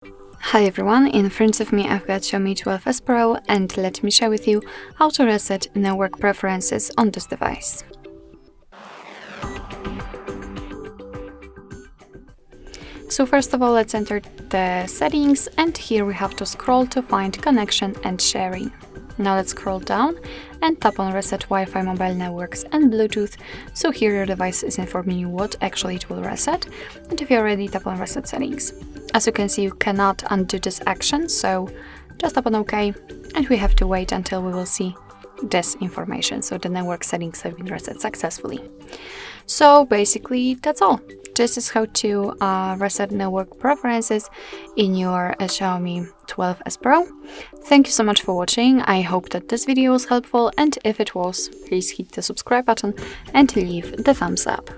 Hi everyone, in front of me I've got Xiaomi 12S Pro and let me share with you how to reset network preferences on this device. So first of all, let's enter the settings, and here we have to scroll to find connection and sharing. Now let's scroll down and tap on Reset Wi-Fi Mobile Networks and Bluetooth. So here your device is informing you what actually it will reset, and if you're ready, tap on Reset Settings. As you can see, you cannot undo this action, so just tap on OK, and we have to wait until we will see this information. So the network settings have been reset successfully. So basically that's all. This is how to reset network preferences in your Xiaomi 12S Pro. Thank you so much for watching. I hope that this video was helpful, and if it was, please hit the subscribe button and leave the thumbs up.